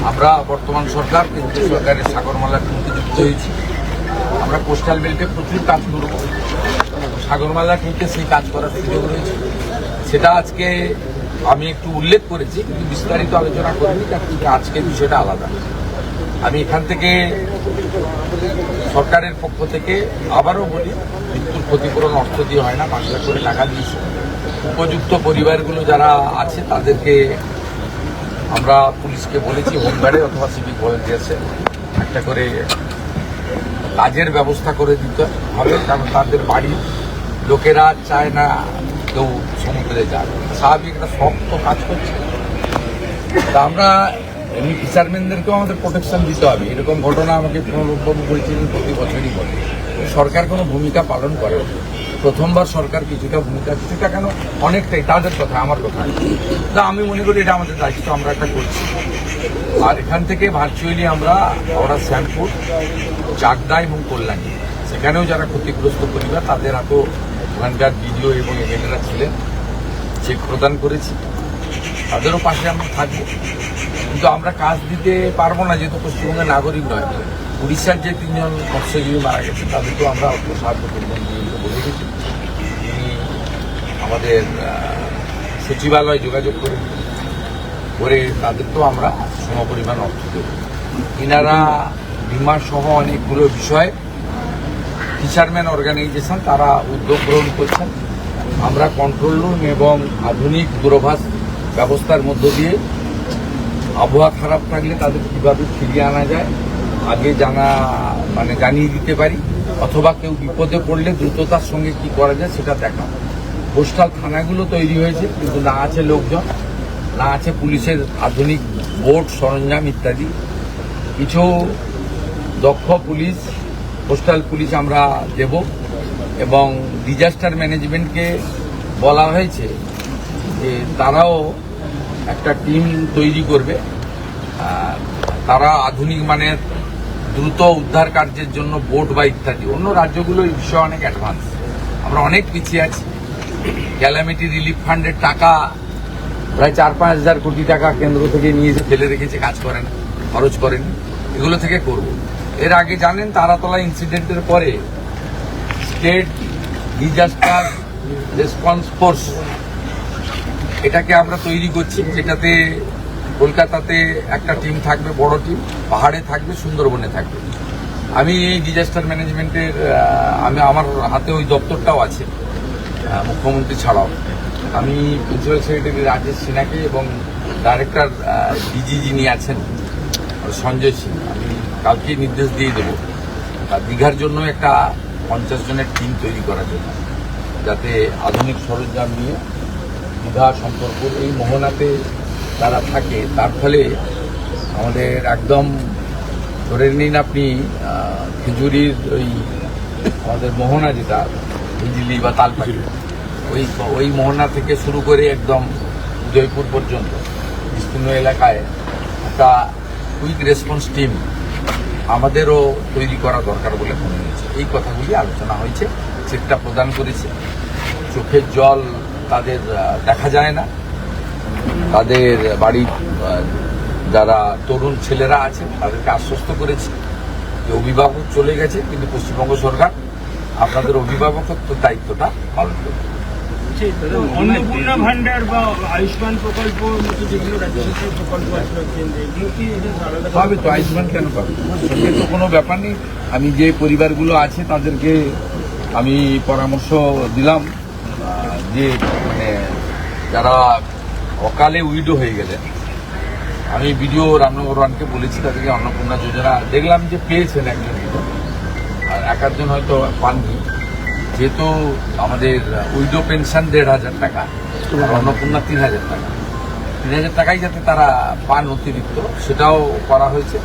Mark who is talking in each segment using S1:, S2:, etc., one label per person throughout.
S1: আমরা বর্তমান সরকার কেন্দ্রীয় সরকারের সাগরমালা ট্যুরতে যুক্ত হয়েছি। আমরা কোস্টাল বেল্টে প্রচুর কাজ করব। সাগরমালা ট্যুরতে সেই কাজ করার সুযোগ রয়েছে, সেটা আজকে আমি একটু উল্লেখ করেছি, কিন্তু বিস্তারিত আলোচনা করিনি, কারণ আজকের বিষয়টা আলাদা। আমি এখান থেকে সরকারের পক্ষ থেকে আবারও বলি, মৃত্যুর ক্ষতিপূরণ অর্থ দিয়ে হয় না, 5 লাখ করে টাকা দিয়েছি। উপযুক্ত পরিবারগুলো যারা আছে তাদেরকে আমরা পুলিশকে বলেছি হোমগার্ডে অথবা সিভিক ভলেন্টিয়ার্সে একটা করে কাজের ব্যবস্থা করে দিতে হবে, কারণ তাদের বাড়ির লোকেরা চায় না কেউ সমুদ্রে যাক। স্বাভাবিক একটা শক্ত কাজ করছে, তা আমরা এমনি ফিশারম্যানদেরকেও আমাদের প্রোটেকশন দিতে হবে। এরকম ঘটনা আমাকে প্রণববাবু বলছিলেন প্রতি বছরই বলে। সরকার কোনো ভূমিকা পালন করে না। প্রথমবার সরকার কিছুটা কেন অনেকটাই, তাদের কথা আমার কথা তা আমি মনে করি এটা আমাদের দায়িত্ব, আমরা একটা করছি। আর এখান থেকে ভার্চুয়ালি আমরা শ্যামপুর, চাকদা এবং কল্যাণী, সেখানেও যারা ক্ষতিগ্রস্ত পরিবার তাদের এত ওখানকার বিডিও এবং এমএলএরা ছিলেন, চেক প্রদান করেছি, তাদেরও পাশে আমরা থাকবো। কিন্তু আমরা কাজ দিতে পারবো না, যেহেতু পশ্চিমবঙ্গের নাগরিক নয়। উড়িষ্যার যে 3 জন মৎস্যজীবী মারা গেছে তাদেরকেও আমরা অর্থ সাহায্য করবেন বলে গেছি। তিনি আমাদের সচিবালয় যোগাযোগ করে তাদেরকেও আমরা সমপরিমাণ অর্থ দেব। ইনারা বিমা সহ অনেকগুলো বিষয়ে ফিশারম্যান অর্গানাইজেশন তারা উদ্যোগ গ্রহণ করছেন। আমরা কন্ট্রোল রুম এবং আধুনিক দূরভাষ ব্যবস্থার মধ্য দিয়ে আবহাওয়া খারাপ থাকলে তাদের কীভাবে ফিরিয়ে আনা যায় আগে জানিয়ে দিতে পারি, অথবা কেউ বিপদে পড়লে দ্রুততার সঙ্গে কি করা যায় সেটা দেখা। কোস্টাল থানাগুলো তৈরি হয়েছে, কিন্তু না আছে লোকজন, না আছে পুলিশের আধুনিক বোট সরঞ্জাম ইত্যাদি। কিছু দক্ষ পুলিশ, কোস্টাল পুলিশ আমরা দেব, এবং ডিজাস্টার ম্যানেজমেন্টকে বলা হয়েছে যে তারাও একটা টিম তৈরি করবে। তারা আধুনিক মানের দ্রুত উদ্ধার কার্যের জন্য বোট বা ইত্যাদি। অন্য রাজ্যগুলো এই বিষয়ে অনেক অ্যাডভান্স, আমরা অনেক পিছিয়ে আছি। ক্যালামিটি রিলিফ ফান্ডের টাকা প্রায় 4-5 হাজার কোটি টাকা কেন্দ্র থেকে নিয়ে এসে ফেলে রেখেছে, কাজ করে না, খরচ করেনি। এগুলো থেকে করব। এর আগে জানেন তারাতলা ইনসিডেন্টের পরে স্টেট ডিজাস্টার রেসপন্স ফোর্স এটাকে আমরা তৈরি করছি, যেটাতে কলকাতাতে একটা টিম থাকবে, বড় টিম, পাহাড়ে থাকবে, সুন্দরবনে থাকবে। আমি এই ডিজাস্টার ম্যানেজমেন্টের আমার হাতে ওই দপ্তরটাও আছে, মুখ্যমন্ত্রী ছাড়াও। আমি প্রিন্সিপাল সেক্রেটারি রাজেশ সিনহাকে এবং ডাইরেক্টর ডিজি যিনি আছেন সঞ্জয় সিং, আমি কালকে নির্দেশ দিয়ে দেবো দীঘার জন্য একটা 50 জনের টিম তৈরি করার জন্য, যাতে আধুনিক সরঞ্জাম নিয়ে দীঘা সম্পর্ক এই মোহনাতে তারা থাকে। তার ফলে আমাদের একদম ধরে নিন আপনি খেজুরির আমাদের মোহনা যেটা হিজলি বা তালপাটি, ওই মোহনা থেকে শুরু করে একদম জয়পুর পর্যন্ত বিস্তীর্ণ এলাকায় একটা কুইক রেসপন্স টিম আমাদেরও তৈরি করা দরকার বলে মনে হয়েছে। এই কথাগুলি আলোচনা হয়েছে, চেকটা প্রদান করেছে। চোখের জল তাদের দেখা যায় না, তাদের বাড়ির যারা তরুণ ছেলেরা আছে তাদেরকে আশ্বস্ত করেছি যে অভিভাবক চলে গেছে, কিন্তু পশ্চিমবঙ্গ সরকার আপনাদের অভিভাবকত্ব দায়িত্বটা পালন করবে।
S2: অন্নপূর্ণা ভান্ডার বা আয়ুষ্মান প্রকল্প যেগুলো রাজ্য সরকারের প্রকল্প আছে এগুলো কি
S1: পাবে তো? আয়ুষ্মান কেন পাবে? সঙ্গে তো কোনো ব্যাপার নেই। আমি যে পরিবারগুলো আছে তাদেরকে আমি পরামর্শ দিলাম যে যারা অকালে উইডো হয়ে গেলেন, আমি বিডিও রামনগরকে বলেছি তাদেরকে অন্নপূর্ণা যোজনা দেখলাম যে পেয়েছেন একজন, আর একজন হয়তো পাননি। যেহেতু আমাদের উইডো পেনশন 1,500 টাকা আর অন্নপূর্ণা 3,000 টাকা, 3,000 টাকাই যাতে তারা পান অতিরিক্ত, সেটাও করা হয়েছে।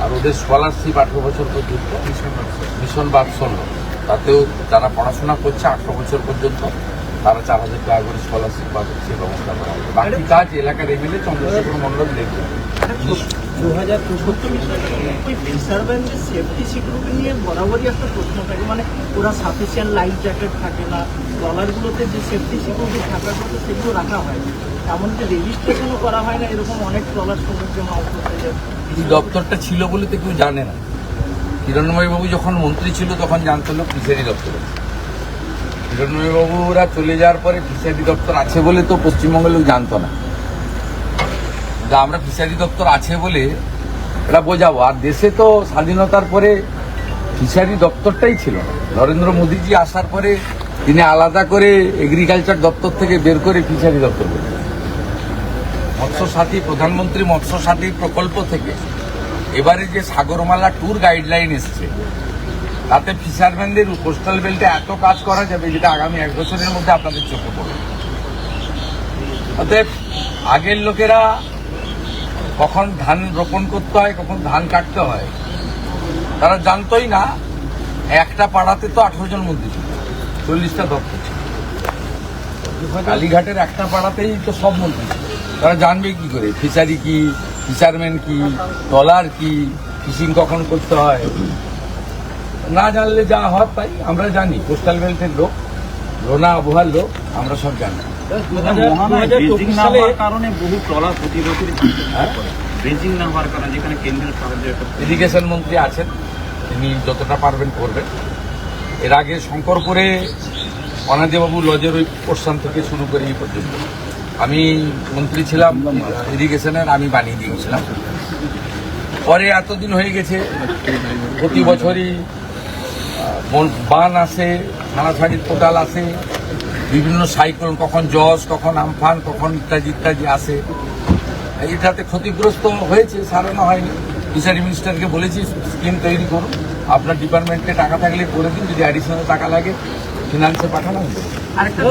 S1: আর ওদের স্কলারশিপ 18 বছর পর্যন্ত মিশন বাৎসল্য, তাতেও যারা পড়াশোনা করছে 18 বছর পর্যন্ত তারা 4,000 টাকা করে স্কলারশিপ পাবে, সে ব্যবস্থা করা হবে। বাকি কাজ এলাকার এমএলএ চন্দ্রশেখর মন্ডল দেখবে।
S2: 2064 ফিশারম্যানদের সেফটি সিকিউরিটি নিয়ে বরাবরই একটা প্রশ্ন থাকে, মানে ওরা সাফিসিয়েন্ট লাইফ জ্যাকেট থাকে না,
S3: ট্রলারগুলোতে যে সেফটি সিকিউরিটি থাকার কথা সেগুলো রাখা হয়, এমনকি রেজিস্ট্রেশনও করা হয় না, এরকম অনেক ট্রলার সমুদ্রে মাছ ধরতে যায়।
S1: এই দপ্তরটা ছিল বলে তো কেউ জানে না। হিরণ্ময়বাবু যখন মন্ত্রী ছিল তখন জানতো না ফিশারি দপ্তর আছে। হিরণ্ময়বাবুরা চলে যাওয়ার পরে ফিশারি দপ্তর আছে বলে তো পশ্চিমবঙ্গের লোক জানতো না। যা আমরা ফিশারি দপ্তর আছে বলে এটা বোঝাবো। আর দেশে তো স্বাধীনতার পরে ফিশারি দপ্তরটাই ছিল না। নরেন্দ্র মোদীজি আসার পরে তিনি আলাদা করে এগ্রিকালচার দপ্তর থেকে বের করে ফিশারি দপ্তর করেছেন। মৎস্য সাথী, প্রধানমন্ত্রী মৎস্য সাথী প্রকল্প থেকে এবারে যে সাগরমালা ট্যুর গাইডলাইন এসছে, তাতে ফিশারম্যানদের কোস্টাল বেল্টে এত কাজ করা যাবে যেটা আগামী 1 বছরের মধ্যে আপনাদের চোখে পড়বে। অতএব আগের লোকেরা কখন ধান রোপণ করতে হয়, কখন ধান কাটতে হয়, তারা জানতোই না। একটা পাড়াতে তো 18 জন মন্ত্রী ছিল, 40টা দপ্তর ছিল। কালীঘাটের একটা পাড়াতেই তো সব মন্ত্রী ছিল। তারা জানবে কি করে ফিশারি কি, ফিশারম্যান কি, ট্রলার কি, ফিশিং কখন করতে হয়? না জানলে যা হয় তাই। আমরা জানি, কোস্টাল বেল্টের লোক, লোনা আবহাওয়ার লোক, আমরা সব জানি।
S4: ব্রিজিং না হওয়ার কারণে বহু ট্রলার প্রতি বছরই ব্রিজিং না হওয়ার কারণে, যেখানে কেন্দ্রীয় সাহায্য
S1: ইরিগেশন মন্ত্রী আছেন, তিনি যতটা পারবেন করবেন। এর আগে শঙ্করপুরে অনাদিবাবু লজের ওই পোর্শন থেকে শুরু করে এই পর্যন্ত আমি মন্ত্রী ছিলাম ইরিগেশনের, আমি বানিয়ে দিয়েছিলাম। পরে এতদিন হয়ে গেছে, প্রতি বছরই বান আসে, ছাড়াছাড়ির পোটাল আসে, বিভিন্ন সাইক্লোন, কখন জজ, কখন আমফান, কখন ইত্যাদি ইত্যাদি আসে। এটাতে ক্ষতিগ্রস্ত হয়েছে, সারানো হয়নি। ফিশারি মিনিস্টারকে বলেছি স্কিম তৈরি করুন, আপনার ডিপার্টমেন্টে টাকা থাকলে করে দিন, যদি অ্যাডিশনাল টাকা লাগে ফিনান্সে পাঠানো।
S3: আরেকটা